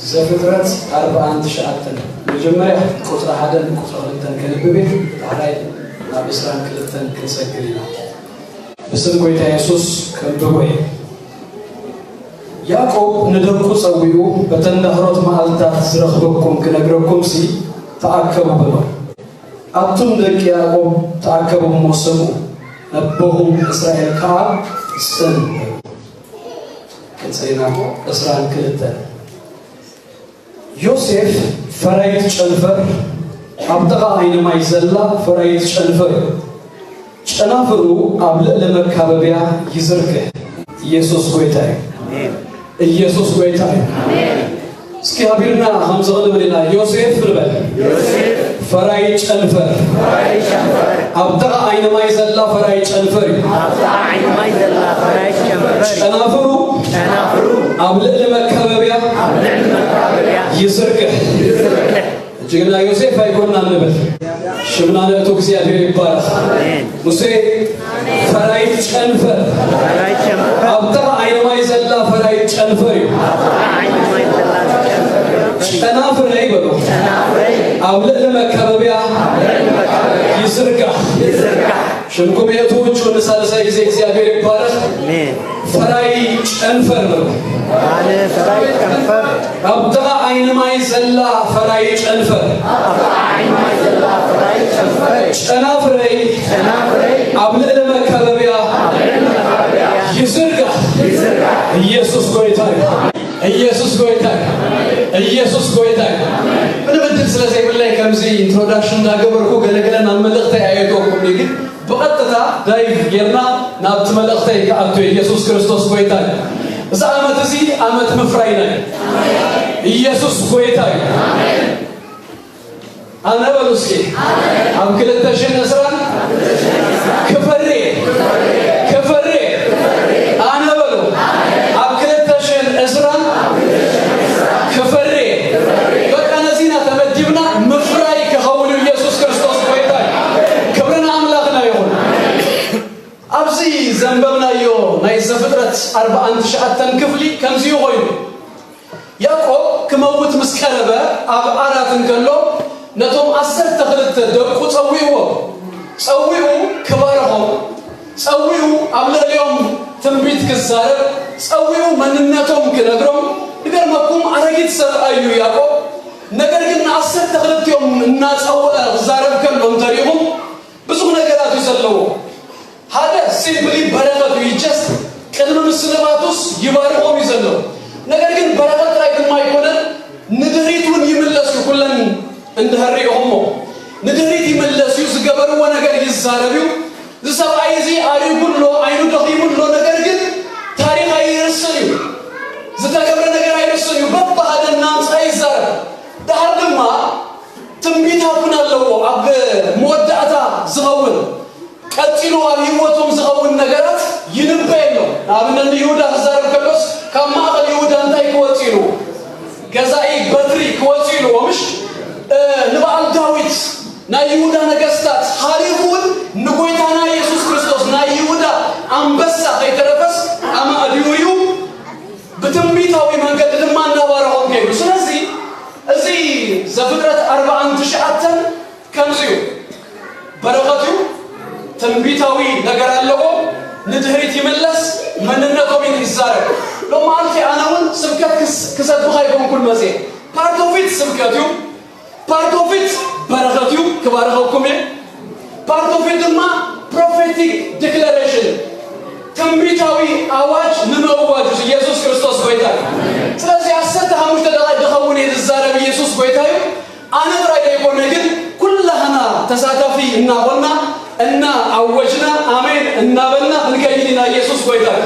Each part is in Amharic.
ዘፍጥረት 41 ሸአተን መጀመሪያ ቁጥር 1 ቁጥር 2 ከልብቤት አላይ አብስራን ክልተን ከሰግሪና በስም ጌታ ኢየሱስ ከበጎይ ያዕቆብ ንደርኩ ጸዊኡ በተንዳህሮት ማልታት ዝረኽበኩም ክነግረኩም ሲ ተአከቡ ብሎ አቱም ደቂ ያዕቆብ ተአከቡ ሞሰሙ ነብሁም እስራኤል ካ ስን ከጽይና እስራኤል ክልተን ዮሴፍ ፈራይት ጨንፈር አብጠቃ አይነማ ይዘላ ፈራይት ጨንፈር ጨናፍሩ አብለ ለመካበቢያ ይዝርክ ኢየሱስ ጌታዬ አሜን ኢየሱስ ጌታዬ አሜን እስኪ አብርና ሐምዛ ለበለና ዮሴፍ ልበል ዮሴፍ ፈራይት ጨንፈር አብጠቃ አይነማ ይዘላ ፈራይት ጨንፈር አብጠቃ አይነማ ይዘላ ፈራይት ጨንፈር ጨናፍሩ አብለ ለመካበቢያ ይዝርክ ጀግና ዮሴፍ አይቆና ነበር ሽምናለቱ እግዚአብሔር ይባረክ አሜን ሙሴ ፈራይት ጨንፈር አብጠቃ አይነማ ይዘላ ፈራይት ጨንፈር ጨናፍር ይበሉ አብለ ለመካበቢያ ይዝርጋ ሽምቁሜቶቹ ለሳለሳ ጊዜ እግዚአብሔር ይባረክ አሜን ፈራይ ጨንፈር ነው አለ ፈራይ ጨንፈር አብጠቃ አይነማ ይዘላ ፈራይ ጨንፈር ጨናፍር አብለ ለመካበቢያ ይዝርጋ ኢየሱስ ጌታዬ ኢየሱስ ጌታዬ ኢየሱስ ጌታዬ ምንድን ስለዚህ በላይ ከምዚ ኢንትሮዳክሽን ዳገበርኩ ገለገለና መልእክት ያየቶኩም ግን በቀጥታ ዳይቭ የርና ናብት መልእክት ያአቶ ኢየሱስ ክርስቶስ ጌታዬ እዛ አመት እዚ አመት መፍራይ ነኝ ኢየሱስ ጌታዬ አሜን አና በሉስኪ አም ክለተሽን እስራን ከፈሬ አና በሉ አም ክለተሽን እስራን ከፈሬ በቃ ነዚና ተመጅብና መፍራይ ከሆኑ ኢየሱስ ክርስቶስ ጌታዬ ክብርና አምላክና ይሁን አብዚ ዘንበብናዮ ናይ ዘፍጥረት 41 ሸአተን ክፍሊ ከምዚ ሆይኑ ያዕቆብ ከመውት መስከረበ አብ አራትን ከሎ ነቶም 10 ተክልተ ደቁ ጸዊኡ ክባረሆም ጸዊኡ አብለዮም ትንቢት ክዛረብ ጸዊኡ መንነቶም ክነግሮም ይገርመኩም አረጊት ሰብአዩ ያዕቆብ ነገር ግን 10 ተክልተዮም እና ጸወለ ዛረብ ከሎም ተሪሁም ብዙ ነገራት ይሰለው ሃደ ሲምፕሊ በረከቱ ይጀስ ቅድመ ምስለማቱስ ይባረሆም ይዘለው ነገር ግን በረከት ላይ የማይሆነ ንድሪቱን ይመለሱ ኩለን እንደህሪሆም ንድሪት ይመለሱ ዝገበሩ ነገር ይዛረቢው ዝሰባይዚ አሪጉሎ አይኑ ደቂሙሎ ነገር ግን ታሪክ አይረስዩ ዝተገብረ ነገር አይረስዩ በባህደና ሳይዛረ ዳርድማ ትንቢታቱን አለው አብ ሞዳታ ዝኸውን ቀጥሎ አብይወቱም ዝኸውን ነገራት ይንበየለው አብነን ይሁዳ ዛረብ ከበስ ከማቀል ይሁዳ እንታይ ከወጪሉ ገዛኢ በትሪ ከወጪሉ ወምሽ ንባል ዳዊት ናይ ይሁዳ ነገስታት ሃሊሁድ ንጎይታና ኢየሱስ ክርስቶስ ናይ ይሁዳ አንበሳ ከይተረፈስ አማ አዲውዩ በትንቢታዊ መንገድ ለማና ባረሆም ከይዱ ስለዚህ እዚ ዘፍጥረት 41 ሸአተን ከምዚዩ በረከቱ ትንቢታዊ ነገር አለው ንድህሪት ይመለስ መንነቶም ይዛረብ ለማልፊ አናውን ስብከት ከሰብኸ ይኮንኩል መዜ ፓርት ኦፍ ኢት ስብከቱ ፓርት ኦፍ ኢት በረከቱ ከባረከኩም ፓርት ኦፍ ኢት ማ ፕሮፌቲክ ዲክላሬሽን ትንቢታዊ አዋጅ ንመዋጅ ኢየሱስ ክርስቶስ ጌታዬ ስለዚህ 15 ደቂቃ ደኸውን ይዛረብ ኢየሱስ ጌታዬ አነጥራ ይቆነ ግን ኩላህና ተሳታፊ እናሆና እና አወጅና አሜን እናበልና እንከይልና ኢየሱስ ጌታዬ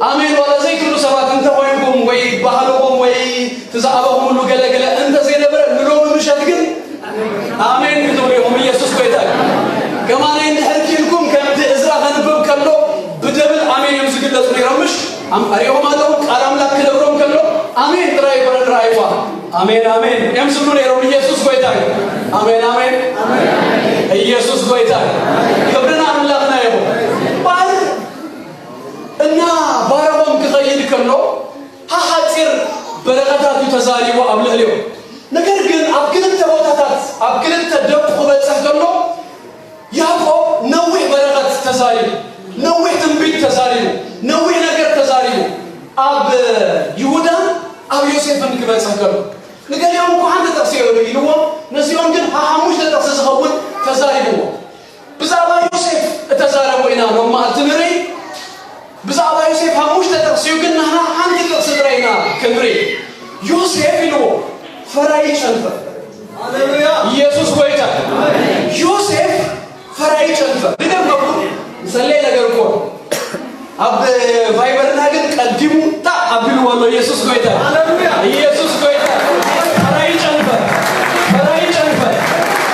አሜን ወላ ዘይክሉ ሰባት እንተ ሆይኩም ወይ ባህሉኩም ወይ ተዛአበኩም ሁሉ ገለገለ እንተ ዘይነበረ ምሎም ምሸት ግን አሜን ብትወሪሁም ኢየሱስ ጌታዬ ከማን እንደህርኪልኩም ከምት እዝራ ከነበብ ከሎ በደብል አሜን የምዝግለጽ ነው አም አሪሆም አለው ቃል አምላክ ክብሮም ከሎ አሜን ጥራይ ቆረራይዋ አሜን አሜን የምስሉ ነው ኢየሱስ ጌታዬ አሜን አሜን ኢየሱስ ጌታዬ ክብርና አምላክ ነው ባል እና ባረቦም ከይል ከሎ ሀሐጢር በረከታቱ ተዛሪቦ አብለልዮ ነገር ግን አብክልተ ቦታታት አብክልተ ደብቆ በጸገሎ ያዕቆብ ነውህ በረከት ተዛሪቦ ነውህ ትንቢት ተዛሪቦ ነውህ ነገር ተዛሪቦ አብ ይሁዳ አብ ዮሴፍን ከበጸገሎ ነገር ያው እንኳን አንተ ተፍሲር ይልዎ ነዚዮን ግን ሐሙሽ ተተሰሰውን ተዛሪቦ ብዛባ ዮሴፍ ተዛረቦይና ነው ማልትምሪ ብዛባ ዮሴፍ ሐሙሽ ተተሰዩ ግን ናና አንተ ተሰድራይና ከብሪ ዮሴፍ ይልዎ ፈራይ ጨንፈር ሃሌሉያ ኢየሱስ ሆይታ ዮሴፍ ፈራይ ጨንፈር ለደምኩ ሰለይ ነገር እኮ አብ ቫይበርና ግን ቀድሙ ታ አብሉ ወሎ ኢየሱስ ሆይታ ሃሌሉያ ኢየሱስ ሆይታ ፈራይ ጨንፈር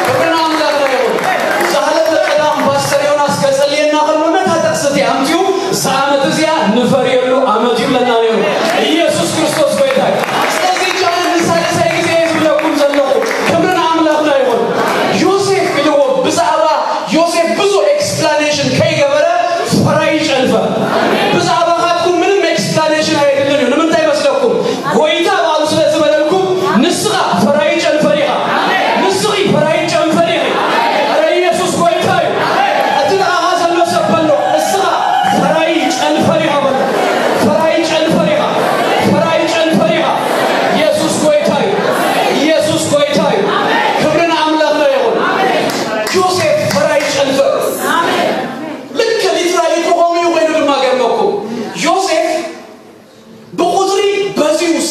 ወደና አምላክ ነው ዛህለት ቀዳም ባሰሪውን አስከጸልየና ሁሉና ታጠቅስቲ አምጪው ሳመት እዚያ ንፈር የሉ አመት ይለና ነው ኢየሱስ ክርስቶስ ሆይታ ዮሴፍ ብዙ ኤክስፕላኔሽን ከይገበረ ፈራይ ጨንፈር ብዛባ ሀቁ ምንም ኤክስፕላኔሽን አይደለም ለምን ታይመስለኩም ጎይታ ባሉ ስለዘበለኩም ንስኻ ፈራይ ጨንፈር ይሃ ንስኺ ፈራይ ጨንፈር ይሃ አረ ኢየሱስ ጎይታ አትላ ሀዘሎ ሰበሎ ንስኻ ፈራይ ጨንፈር ይሃ ፈራይ ጨንፈር ይሃ ኢየሱስ ጎይታ ክብርን አምላክ ነው ይሁን ዮሴፍ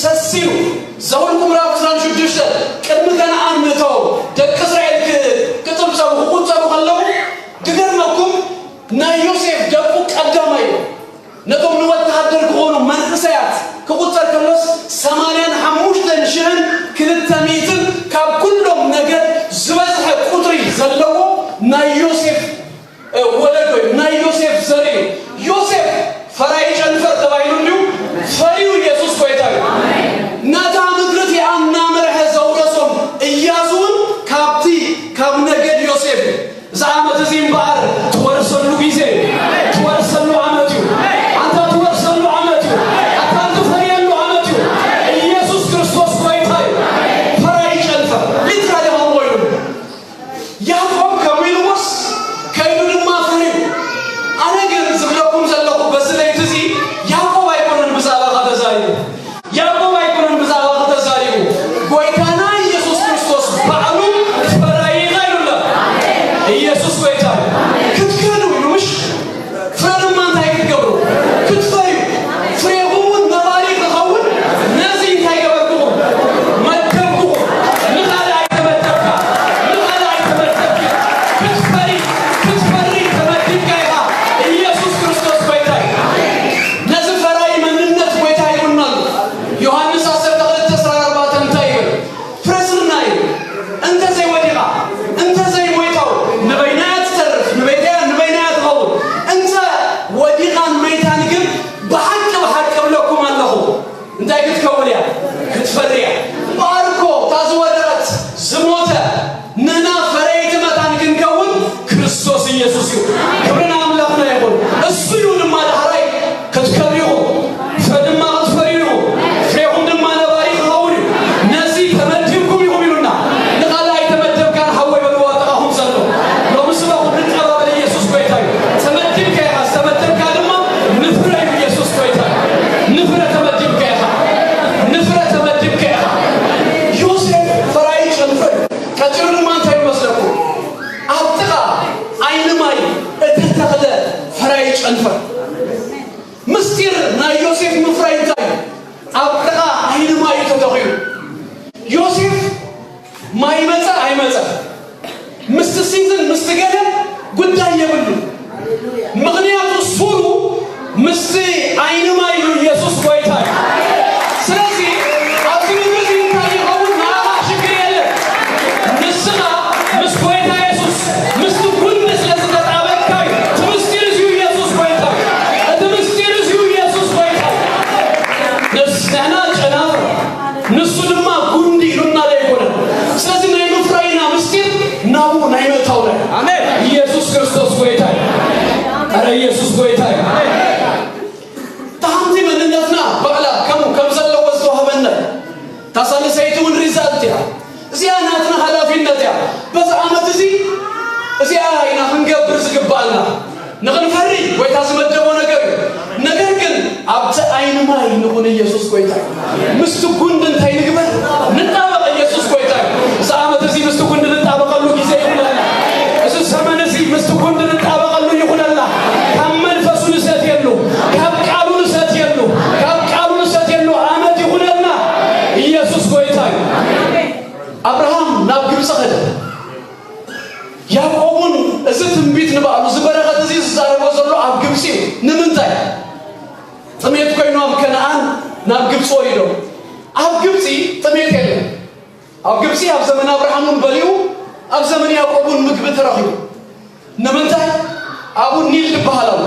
ሰሲሉ ዘውል ኩምራፍ ስራንሹ ድርሰ ቅድም ከነዓን መተው ደቅ እስራኤል ከጥብሰው ቁጥሩ ካለው ድገርመኩም ና ዮሴፍ ደቁ ቀዳማይ ነቶም ነው ወታደር ከሆኑ መንፈሳያት ከቁጥር ከለስ 85 ሺህን ክልተሚትን ከኩሎም ነገር ዝበዝሐ ቁጥሪ ዘለዎ ና ዮሴፍ ወለዶ ና ዮሴፍ ዘሪ ዮሴፍ ፈራይ ጨንፈር ተባይሉ እንዲሁ ፈሪው ኢየሱስ ሆይታ ናታ ምድርት ያና መርሐ ዘውረሶም ኢያሱን ካብቲ ካብ ነገድ ዮሴፍ ዛመት ዚም ባር ተወርሰሉ ጊዜ ተወርሰሉ አመቱ አንተ ተወርሰሉ አመቱ አታንቱ ፈሪያሉ አመቱ ኢየሱስ ክርስቶስ ሆይታ ፈራይ ጨንፈር ሊትራሊ ሆይ ያዕቆብ ከሚልወስ ከይዱማ ፈሪው አነገር ዝብለኩም ዘለኩ በስለይት ዚ ያዕቆብ አይቆንን ብዛባ ተዛሪው ያዕቆብ አይቆንን ብዛባ ተዛሪው ጎይታና ኢየሱስ ክርስቶስ ባሉ ፈራይ ጋይሉላ ኢየሱስ ጎይታ ክትከሉ ይሉሽ ፍረድማ ታይገበሩ ክትፈዩ ፍሬሁን ነባሪ ተኸውን ነዚህ ታይገበሩ መደቡ ንቃላ አይተመደካ ክትፈሪ ተመድካይሃ ኢየሱስ ክርስቶስ ጎይታ ነዚህ ፈራይ መንነት ጎይታ ይሉናል ዮሐንስ 10:14 እንታይበል ፍረስናይ እንተ ዘይ ወዲራ እንተ ዘይ ሞይታው ንበይናት ተርፍ ንበይናት ሆው እንተ ወዲራን መይታን ግን በሐቅ ብለኩም አለሁ እንታይ ክትከውልያ ክትፈሪያ ባርኮ ታዝወደረት ዝሞተ ነና ፈራይት መታን ግን ከውን ክርስቶስ ኢየሱስ ክብርና አምላክ ነው ይሁን እሱ ይሁን ማዳራይ ክትከብሪው ፈድማ ክትፈሪው ፍሬሁን ድማ ነባሪ ሆውን ነዚህ ተመድብኩም ይሁንና ንቃላይ ተመድብካን ሐወይ በልዋጣሁም ዘሎ ለምስባው ንቀባበል ኢየሱስ ጎይታ ተመድብካ ያስተመድብካ ድማ ንፍረ ኢየሱስ ጎይታ ንፍረ ተመድብካ ዮሴፍ ፈራይ ጨንፈር ከጭሩን ማንታ ይመስለኩ አጥቃ አይንማይ እተተኸለ ፈራይ ጨንፈር ምስጢር ና ዮሴፍ ምፍራይታይ አጥቃ አይንማይ ተተኸዩ ዮሴፍ ማይመጣ አይመጣ ምስትሲዝን ምስትገለ ጉዳይ የብሉ ምክንያቱ ሱሩ ምስቲ አይንማይ ኢየሱስ ጎይታ ስለዚህ አብዱልዚህ እንታይ ሆነ ማራ ሽክር የለ ንስኻ ምስ ጎይታ ኢየሱስ ምስ ኩንስ ለተጣበቃይ ትምስጢር እዩ ኢየሱስ ጎይታ ትምስጢር እዩ ኢየሱስ ጎይታ ንስና ጨናፍ ንሱ ድማ ጉንዲ ይሉና ለይኮነ ስለዚህ ናይ ምፍራይና ምስጢር ናቡ ናይ መታውለ አሜን ኢየሱስ ክርስቶስ ጎይታ نغنفري ويتازمدبو ነገር ግን አብተ አይኑ ማይ ነው ኢየሱስ ቆይታ ምስተጉንድ እንታይ ንግበር ንጣበቀ ኢየሱስ ቆይታ ሰዓመት እዚ ምስተጉንድ ንጣበቀሉ ጊዜ ይሁንና እሱ ሰመነዚ ምስተጉንድ ንጣበቀሉ ይሁንና ከመንፈሱ ንሰት የሉ ከቃሉ ንሰት የሉ ከቃሉ ንሰት የሉ አመት ይሁንና ኢየሱስ ቆይታ አብርሃም ናብ ግብጽ ሄደ ያዕቆብን እዚ ትንቢት ንባሉ ዝበረከት እዚ ዝዛረበ ዘሎ ኣብ ግብጽ ንምንታይ ጥሜት ኮይኑ ኣብ ከነዓን ናብ ግብጽ ወሪዶ ኣብ ግብጽ ጥሜት የለ ኣብ ግብጽ ኣብ ዘመን አብርሃምን በሊው ኣብ ዘመን ያዕቆብን ምግብ ተረኺቡ ንምንታይ አቡ ኒል ይባላል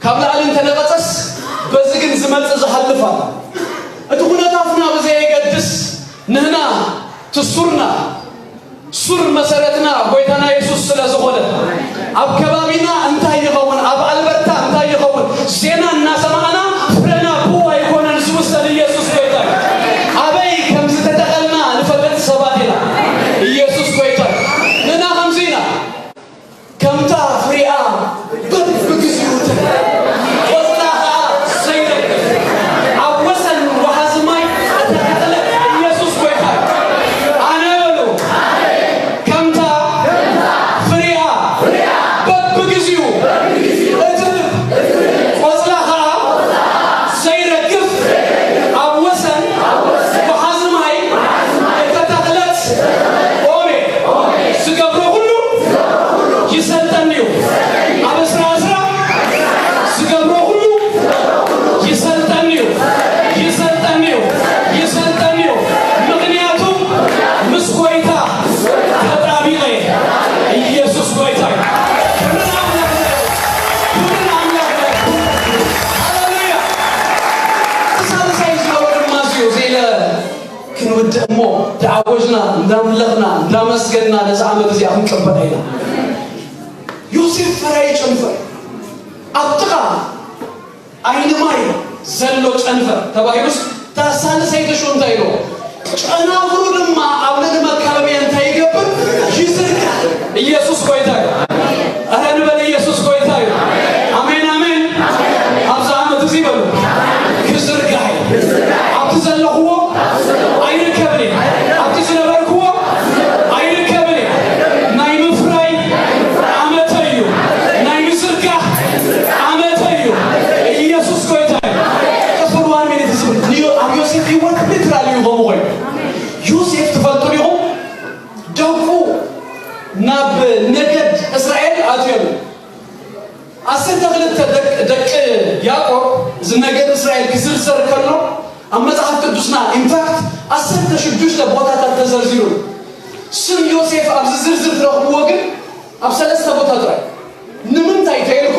ካብ ላዕልን ተነቀጸስ በዝግን ዝመጽ ዝሐልፋ እቲ ኩነታፍና በዘይ ይገድስ ንህና ትሱርና ሱር መሰረትና ጎይታና ኢየሱስ ስለዝኾነ ኣብ ከባቢና እንታይ ይኸውን ኣብ አልበርታ እንታይ ይኸውን ዜና እናሰማዕና ፍረና ቡዋ ይኮነን ዝውሰድ ኢየሱስ ጎይታ አበይ ከም ዝተተቀልና ንፈልጥ ሰባት ኢና ኢየሱስ ጎይታ ንና ከምዚና ከምታ ፍሪኣ በብግዚኡ ወጣ ሰይረክ ኣብ ወሰን ወሓዝማይ ተተቀለ ኢየሱስ ጎይታ አነብሉ ከምታ ፍሪኣ በብግዚኡ ደሞ ዳዓጎዝና እንዳምለኽና እንዳመስገንና ለዛዓመት እዚ አሁን ቀበላይና ዮሴፍ ፈራይ ጨንፈር አጥቃ አይንማይ ዘሎ ጨንፈር ተባይሉስ ታሳልሰይ ተሾንታይሎ ጨናፍሩ ድማ አብለደ መካበያ እንታይ ይገብር ይዝርጋ ኢየሱስ ቆይታ አረን በለ ኢየሱስ ቆይታ አሜን አሜን አብዛ አመት እዚ በሉ ይዝርጋ አብዘለሁዎ አይርከብኔ አብዝነበርኩዎ አይርከብኔ ናይ ምፍራይ አመተዩ ናይ ምስርጋ አመተዩ ኢየሱስ ቆይታ ከፈርዋን ምን ተስብ ኒዮ አብ ዮሴፍ ይወት ሊትራሊ ሆሞይ ዮሴፍ ተፈልጦ ደቁ ናብ ነገድ እስራኤል አትየሉ አሰተ ሁለት ደቅ ያዕቆብ ዝነገድ እስራኤል ክዝርዘር ከሎ አመጻፍ ቅዱስና ኢንፋክት አሰተ ሽዱሽ ለቦታታ ተዘርዝሩ ስም ዮሴፍ ኣብ ዝርዝር ተረኽቡ ወግን ኣብ ሰለስተ ቦታ ጥራይ ንምንታይ ተይልኩ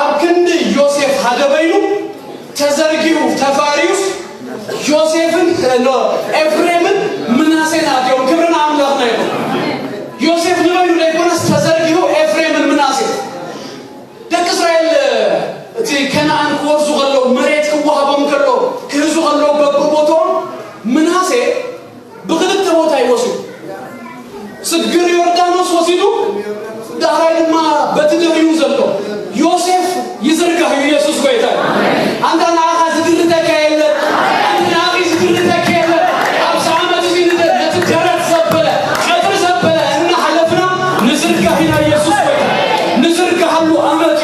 ኣብ ክንዲ ዮሴፍ ሃደበይኑ ተዘርጊው ተፋሪዩስ ዮሴፍን ኤፍሬምን ምናሴን አትዮም ክብርን አምላኽና ይሁን ዮሴፍ ንበይኑ ለይኮነስ ተዘርጊው ኤፍሬምን ምናሴ ደቅ እስራኤል እቲ ከነዓን ክወርሱ ከሎ መሬት ክዋሃቦም ከሎ ክህዙ ከሎ በቦታው ምናሴ በክልተ ቦታ ይወስዱ ስግር ዮርዳኖስ ወሲዱ ዳራይ ድማ በትደሪው ዘሎ ዮሴፍ ይዝርጋው ኢየሱስ ቆይታ አንተና አኻዝ ድርተከ የለ አንተና አኺዝ ድርተከ የለ አብዛ አመት እዚ ለትደረት ዘበለ ቀጥር ዘበለ እና ሐለፍና ንዝርጋሂና ኢየሱስ ቆይታ ንዝርጋሃሉ አመት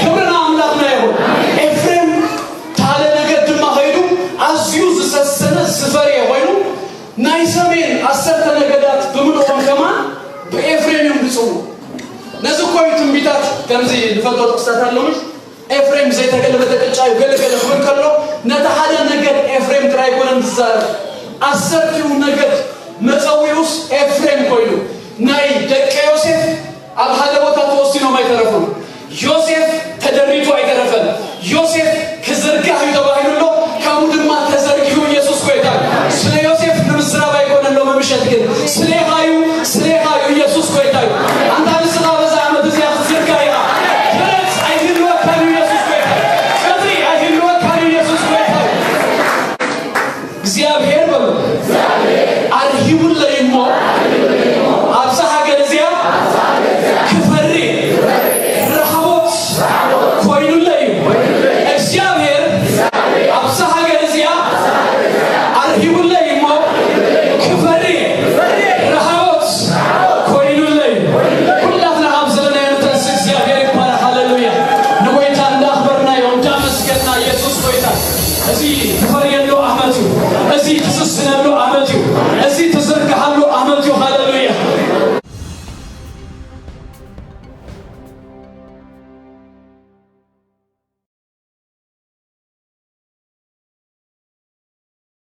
ክብርና አምላኽና ይሁን ኤፍሬም ታለ ነገድ ድማ ሄዱ አዝዩ ዝሰሰነ ዝፈሪ ይሆኑ ናይ ሰሜን አሰርተ ነገዳት በምንሆን ከማን በኤፍሬም ይምጽኡ ነዝኮይ ትንቢታት ከምዚ ልፈጥሮ ጥቅሳት አለውሽ ኤፍሬም ዘይተገለበተ ቅጫዩ ገለገለ ወንከሎ ነታሃደ ነገድ ኤፍሬም ትራይ ኮነን ዝዛረ አሰርቲው ነገድ መጸዊውስ ኤፍሬም ኮይኑ ናይ ደቀ ዮሴፍ ኣብ ሓደ ቦታ ተወስኖ ማይተረፉ